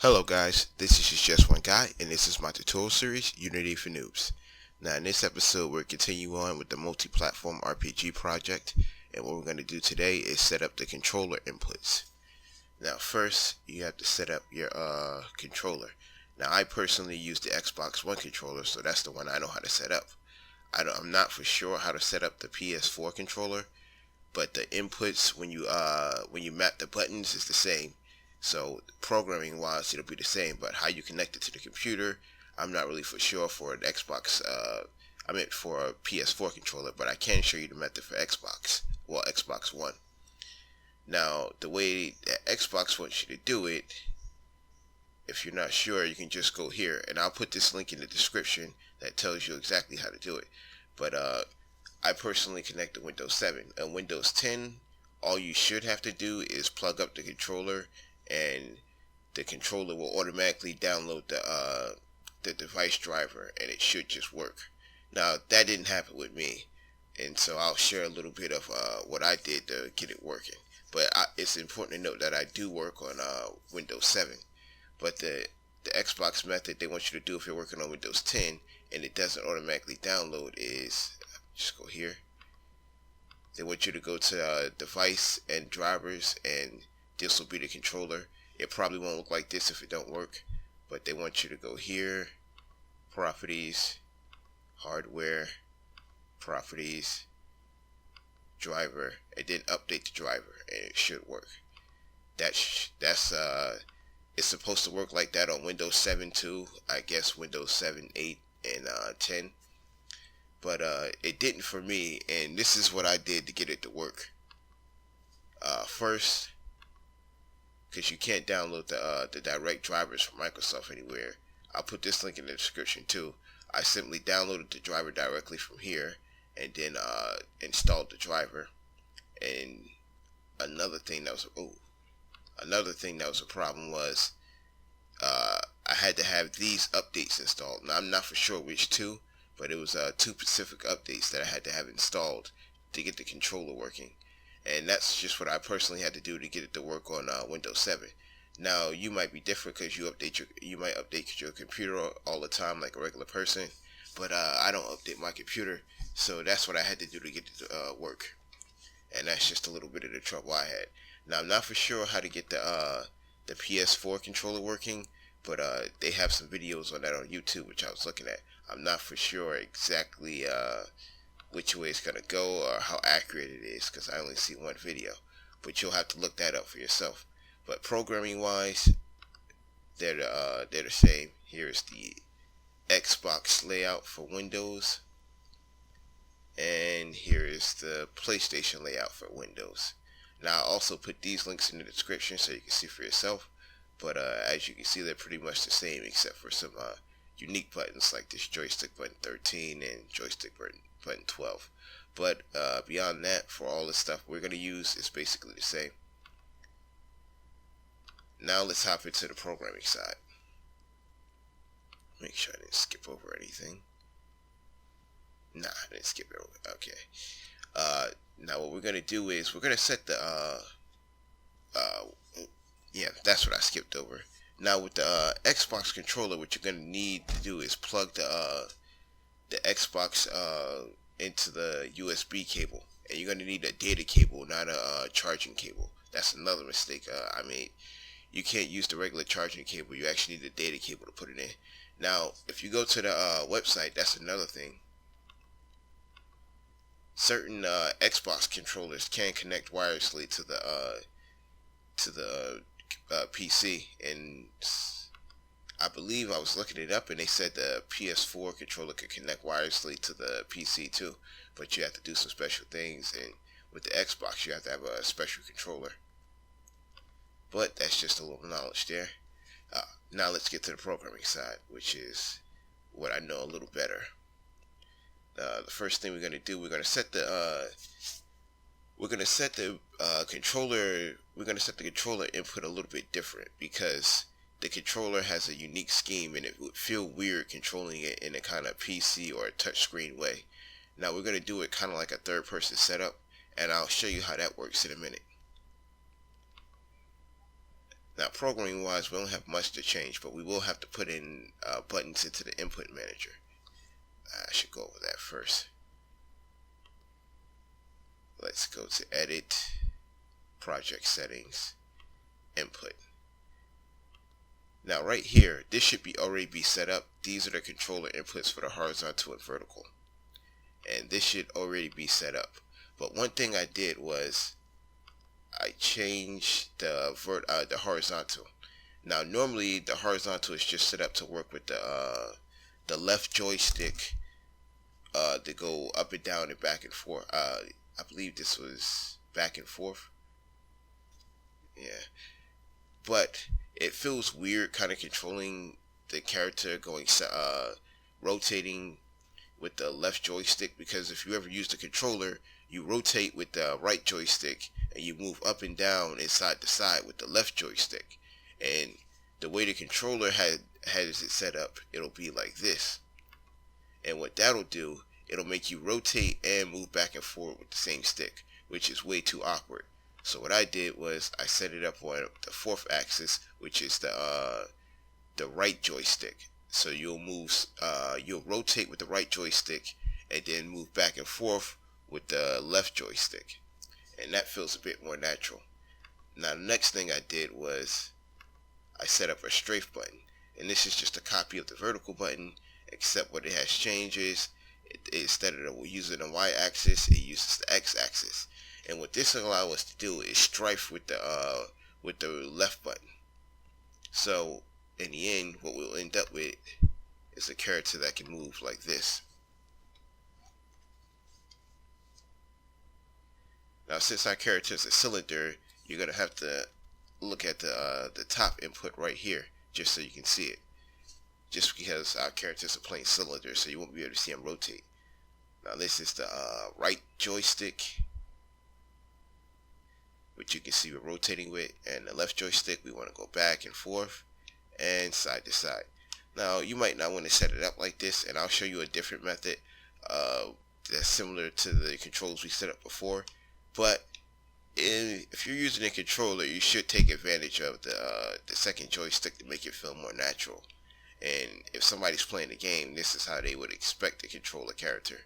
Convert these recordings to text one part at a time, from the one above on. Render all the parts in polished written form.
Hello guys, this is Just One Guy, and this is my tutorial series, Unity for Noobs. Now in this episode, we're continuing on with the multi-platform RPG project, and what we're going to do today is set up the controller inputs. Now first, you have to set up your controller. Now I personally use the Xbox One controller, so that's the one I know how to set up. I'm not for sure how to set up the PS4 controller, but the inputs when you map the buttons is the same. So programming wise it'll be the same, but how you connect it to the computer, I'm not really for sure for an Xbox I meant for a PS4 controller, but I can show you the method for Xbox One. Now the way that Xbox wants you to do it, if you're not sure, you can just go here, and I'll put this link in the description that tells you exactly how to do it. But I personally connect to Windows 7. On Windows 10, all you should have to do is plug up the controller, and the controller will automatically download the device driver, and it should just work. Now that didn't happen with me, and so I'll share a little bit of what I did to get it working. But it's important to note that I do work on Windows 7. But the Xbox method they want you to do if you're working on Windows 10 and it doesn't automatically download is just go here. They want you to go to device and drivers, and this will be the controller. It probably won't look like this if it don't work, but they want you to go here, properties, hardware, properties, driver, and then update the driver, and it should work. That's it's supposed to work like that on Windows 7 too. I guess Windows 7, 8, and 10. But it didn't for me, and this is what I did to get it to work. First, because you can't download the direct drivers from Microsoft anywhere, I'll put this link in the description too. I simply downloaded the driver directly from here, and then installed the driver. And another thing that was a problem was I had to have these updates installed. Now I'm not for sure which two, but it was two specific updates that I had to have installed to get the controller working, and that's just what I personally had to do to get it to work on Windows 7. Now you might be different because you might update your computer all the time like a regular person, but I don't update my computer, so that's what I had to do to get it to work, and that's just a little bit of the trouble I had. Now I'm not for sure how to get the PS4 controller working, but they have some videos on that on YouTube which I was looking at. I'm not for sure exactly which way it's gonna go or how accurate it is because I only see one video, but you'll have to look that up for yourself. But programming wise, they're the same. Here's the Xbox layout for Windows, and here is the PlayStation layout for Windows. Now I'll also put these links in the description so you can see for yourself, but as you can see, they're pretty much the same except for some unique buttons like this joystick button 13 and joystick button 12. But beyond that, for all the stuff we're going to use, it's basically the same. Now let's hop into the programming side. Make sure I didn't skip over anything. Nah, I didn't skip it over. Okay. Now what we're going to do is we're going to set the yeah, that's what I skipped over. Now with the Xbox controller, what you're going to need to do is plug the Xbox into the USB cable, and you're going to need a data cable, not a charging cable. That's another mistake I made. You can't use the regular charging cable. You actually need a data cable to put it in. Now if you go to the website, that's another thing. Certain Xbox controllers can connect wirelessly to the PC, and I believe I was looking it up and they said the PS4 controller could connect wirelessly to the PC too, but you have to do some special things, and with the Xbox you have to have a special controller. But that's just a little knowledge there. Now let's get to the programming side, which is what I know a little better. The first thing we're going to do, we're going to set the controller input a little bit different, because the controller has a unique scheme and it would feel weird controlling it in a kind of PC or a touchscreen way. Now we're going to do it kind of like a third person setup, and I'll show you how that works in a minute. Now, programming wise, we don't have much to change, but we will have to put in buttons into the input manager. I should go over that first. Let's go to edit, project settings, input. Now right here, this should already be set up. These are the controller inputs for the horizontal and vertical. And this should already be set up. But one thing I did was I changed the horizontal. Now normally the horizontal is just set up to work with the left joystick to go up and down and back and forth. I believe this was back and forth. Yeah. But it feels weird kind of controlling the character going rotating with the left joystick, because if you ever use the controller, you rotate with the right joystick and you move up and down and side to side with the left joystick. And the way the controller has it set up, it'll be like this. And what that'll do, it'll make you rotate and move back and forth with the same stick, which is way too awkward. So what I did was I set it up on the fourth axis, which is the right joystick. So you'll rotate with the right joystick and then move back and forth with the left joystick, and that feels a bit more natural. Now the next thing I did was I set up a strafe button, and this is just a copy of the vertical button, except what it has changes. Instead of using the y-axis, it uses the x-axis. And what this allows us to do is strafe with the left button. So in the end, what we'll end up with is a character that can move like this. Now since our character is a cylinder, you're gonna have to look at the top input right here, just so you can see it. Just because our character is a plain cylinder, so you won't be able to see him rotate. Now this is the right joystick, which you can see we're rotating with, and the left joystick we want to go back and forth and side to side. Now you might not want to set it up like this, and I'll show you a different method that's similar to the controls we set up before. But if you're using a controller, you should take advantage of the second joystick to make it feel more natural. And if somebody's playing the game, this is how they would expect to control a character.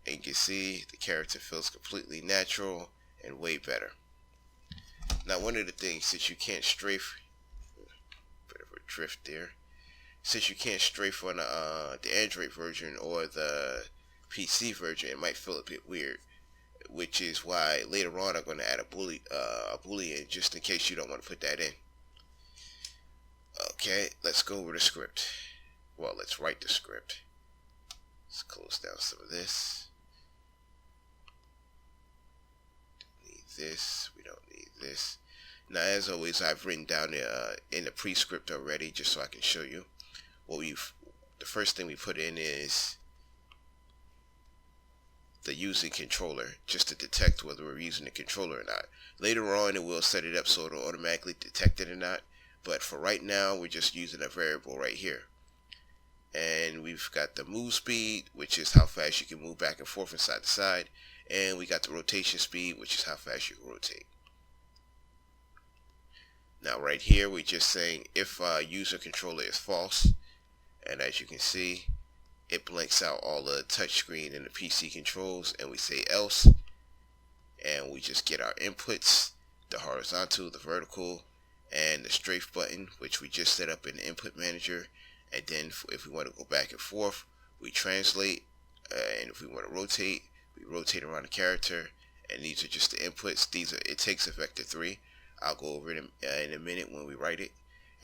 And you can see the character feels completely natural and way better. Now one of the things, since you can't strafe, bit of a drift there, since you can't strafe on the Android version or the PC version, it might feel a bit weird, which is why later on I'm going to add a boolean just in case you don't want to put that in. Okay, let's go over the script. Well, let's write the script. Let's close down some of this. This, we don't need this. Now as always, I've written down in the pre-script already, just so I can show you what the first thing we put in is the using controller, just to detect whether we're using the controller or not. Later on it will set it up so it'll automatically detect it or not, but for right now we're just using a variable right here. And we've got the move speed, which is how fast you can move back and forth and side to side. And we got the rotation speed, which is how fast you can rotate. Now right here we're just saying if user controller is false, and as you can see it blanks out all the touchscreen and the PC controls, and we say else, and we just get our inputs, the horizontal, the vertical, and the strafe button, which we just set up in the input manager. And then if we want to go back and forth, we translate, and if we want to rotate, we rotate around the character. And these are just the inputs. It takes a vector 3. I'll go over it in a minute when we write it.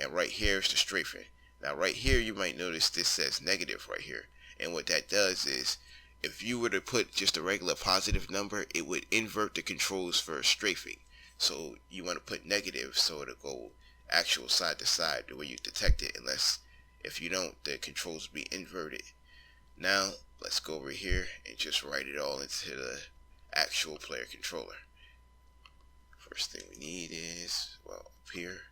And right here is the strafing. Now right here you might notice this says negative right here, and what that does is if you were to put just a regular positive number, it would invert the controls for strafing. So you want to put negative so it'll go actual side to side the way you detect it, unless if you don't, the controls will be inverted. Now let's go over here and just write it all into the actual player controller. First thing we need is, well, up here.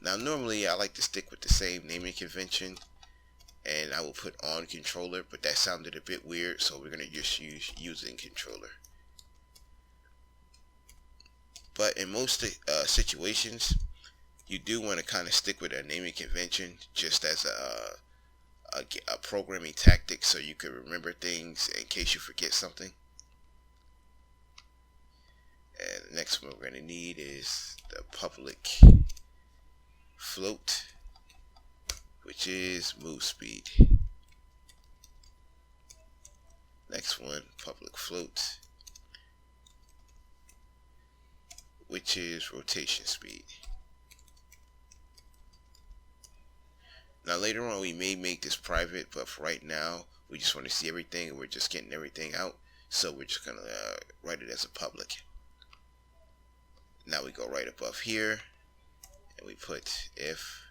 Now normally I like to stick with the same naming convention, and I will put on controller, but that sounded a bit weird, so we're going to just use using controller. But in most situations, you do want to kind of stick with a naming convention just as a programming tactic, so you can remember things in case you forget something. And the next one we're going to need is the public float, which is move speed. Next one, public float, which is rotation speed. Now later on we may make this private, but for right now we just want to see everything and we're just getting everything out, so we're just gonna write it as a public. Now we go right above here and we put if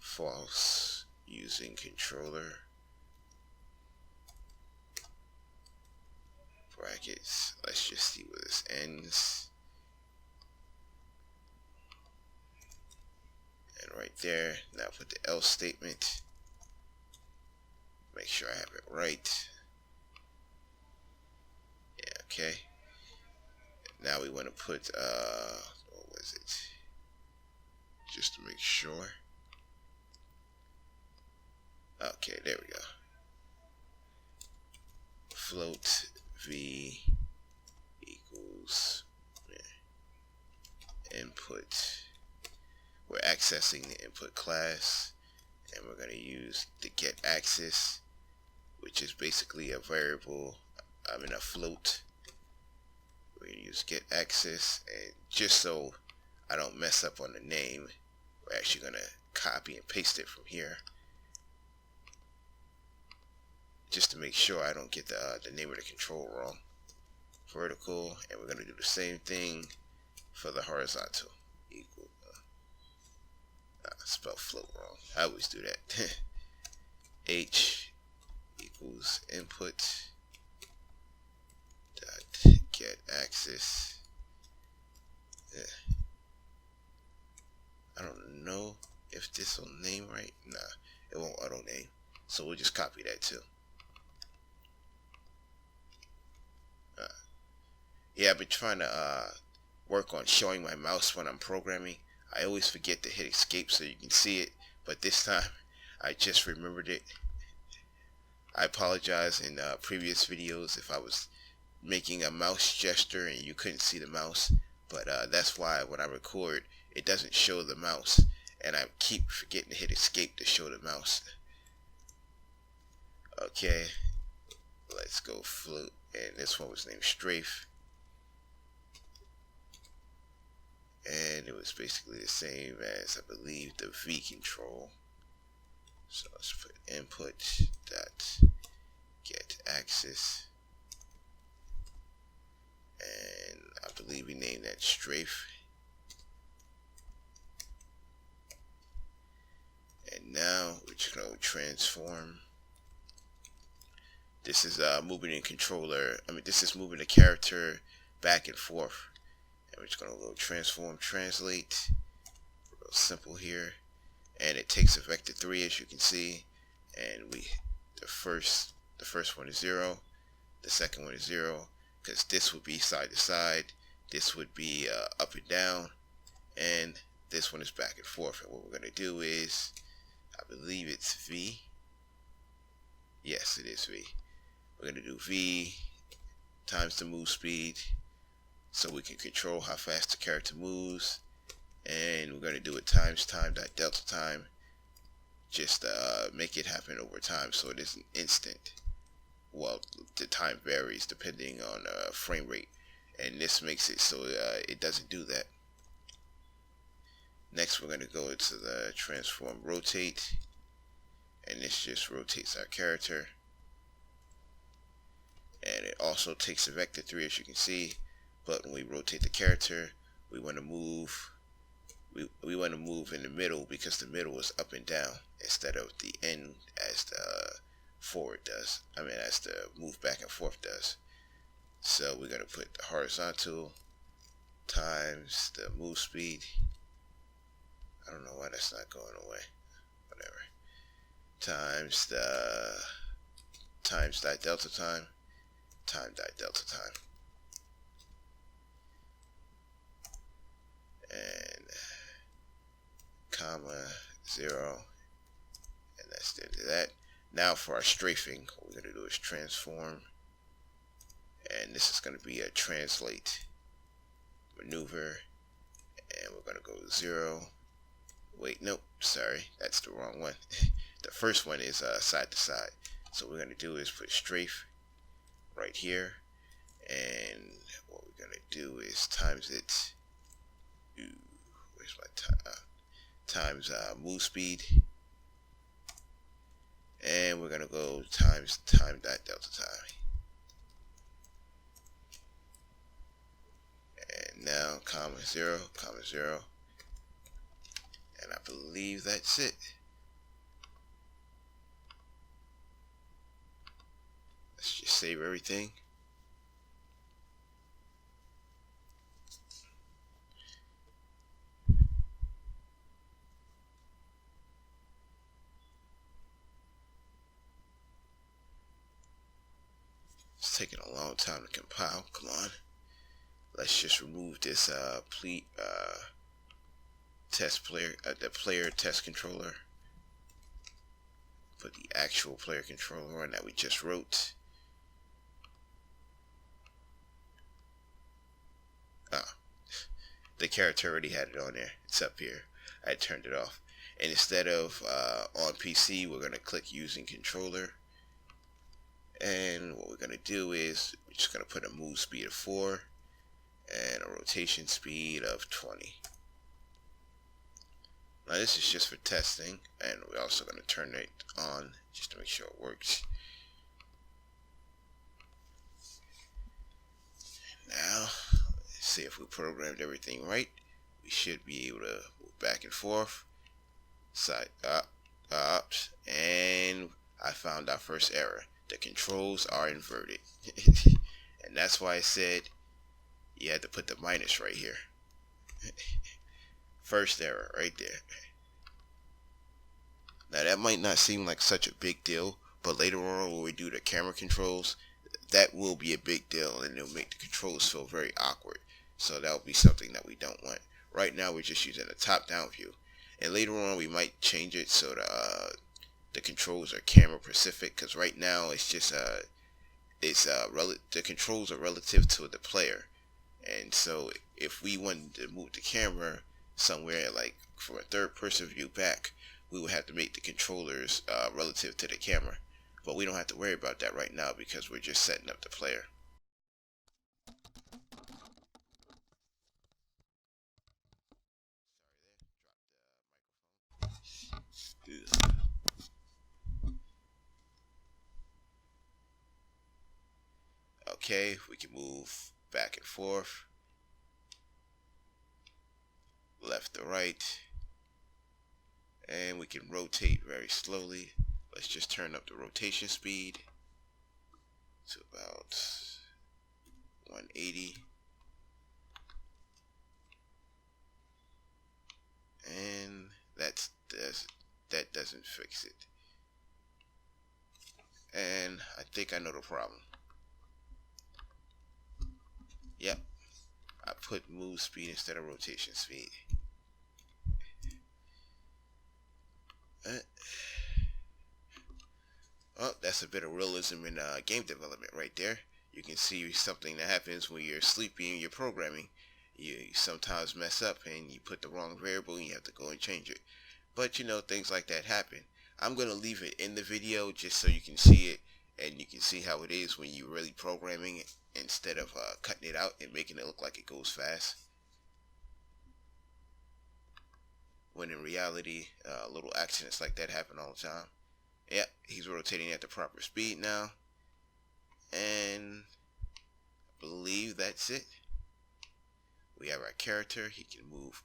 false using controller brackets. Let's just see where this ends. And right there, now put the else statement. Make sure I have it right. Yeah, okay. Now we want to put what was it? Just to make sure. Okay, there we go. Float v equals input. We're accessing the input class, and we're going to use the get access, which is basically a variable, a float. We're going to use get access, and just so I don't mess up on the name, we're actually going to copy and paste it from here, just to make sure I don't get the name of the control wrong. Vertical, and we're going to do the same thing for the horizontal. Equal. Spell float wrong. I always do that. H equals input dot get access. Yeah. I don't know if this will name right. Nah, it won't auto name. So we'll just copy that too. Yeah, I've been trying to work on showing my mouse when I'm programming. I always forget to hit escape so you can see it, but this time I just remembered it. I apologize in previous videos if I was making a mouse gesture and you couldn't see the mouse, but that's why when I record it doesn't show the mouse, and I keep forgetting to hit escape to show the mouse. Okay, let's go float, and this one was named strafe, and it was basically the same as, I believe, the V control. So let's put input dot get access, and I believe we named that strafe. And now we're just going to transform. This is moving the controller. This is moving the character back and forth. And we're just going to go transform translate. Real simple here. And it takes a vector 3, as you can see. And the first one is 0. The second one is 0, because this would be side to side. This would be up and down. And this one is back and forth. And what we're going to do is, I believe it's V. Yes, it is V. We're going to do V times the move speed, so we can control how fast the character moves. And we're going to do it times time dot delta time, just make it happen over time so it isn't instant. Well, the time varies depending on frame rate, and this makes it so it doesn't do that. Next we're going to go into the transform rotate, and this just rotates our character. And it also takes a vector 3, as you can see, but when we rotate the character, we want to move we want to move in the middle, because the middle is up and down instead of the end as the forward does. As the move back and forth does. So we're going to put the horizontal times the move speed. I don't know why that's not going away. Whatever. Times that delta time. Time dot delta time. and comma 0, and that's the end of that. Now for our strafing, what we're going to do is transform, and this is going to be a translate maneuver, and we're going to go 0. Wait, nope, sorry, that's the wrong one. The first one is side to side. So what we're going to do is put strafe right here, and what we're going to do is times it. Where's my times move speed, and we're going to go times time dot delta time. And now comma 0, and I believe that's it. Let's just save everything. It's taking a long time to compile. Come on. Let's just remove this test player, the player test controller. Put the actual player controller on that we just wrote. The character already had it on there. It's up here. I turned it off. And instead of on PC, we're going to click using controller. And what we're going to do is we're just going to put a move speed of 4 and a rotation speed of 20. Now this is just for testing, and we're also going to turn it on just to make sure it works. Now, let's see if we programmed everything right. We should be able to move back and forth, side up, and I found our first error. The controls are inverted. And that's why I said you had to put the minus right here. First error right there. Now that might not seem like such a big deal, but later on when we do the camera controls, that will be a big deal, and it'll make the controls feel very awkward. So that'll be something that we don't want. Right now we're just using a top-down view, and later on we might change it so the controls are camera specific, because right now it's just the controls are relative to the player. And so if we wanted to move the camera somewhere like from a third person view back, we would have to make the controllers relative to the camera. But we don't have to worry about that right now because we're just setting up the player. Okay, we can move back and forth, left to right, and we can rotate very slowly. Let's just turn up the rotation speed to about 180, and that doesn't fix it. And I think I know the problem. Yep, I put move speed instead of rotation speed. Oh, that's a bit of realism in game development right there. You can see something that happens when you're sleepy and you're programming. You sometimes mess up and you put the wrong variable and you have to go and change it. But you know, things like that happen. I'm going to leave it in the video just so you can see it, and you can see how it is when you're really programming it instead of cutting it out and making it look like it goes fast. When in reality, little accidents like that happen all the time. Yep, he's rotating at the proper speed now. And I believe that's it. We have our character. He can move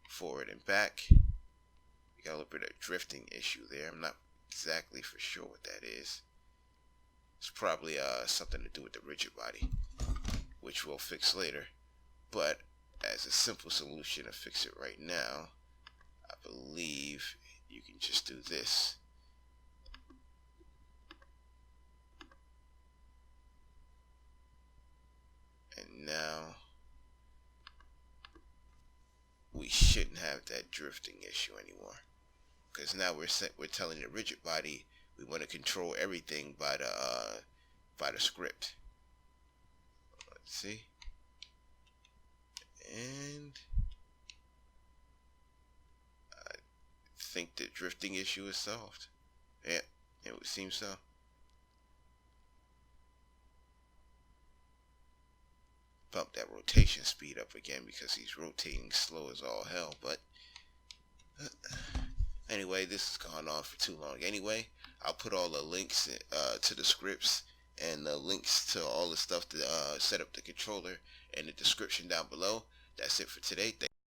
forward and back. We got a little bit of drifting issue there. I'm not exactly for sure what that is. It's probably something to do with the rigid body, which we'll fix later. But as a simple solution to fix it right now, I believe you can just do this. And now we shouldn't have that drifting issue anymore. Because now we're telling the rigid body we want to control everything by the script. Let's see. And I think the drifting issue is solved. Yeah, it would seem so. Bump that rotation speed up again because he's rotating slow as all hell. But anyway, this has gone on for too long. Anyway, I'll put all the links to the scripts and the links to all the stuff to set up the controller in the description down below. That's it for today.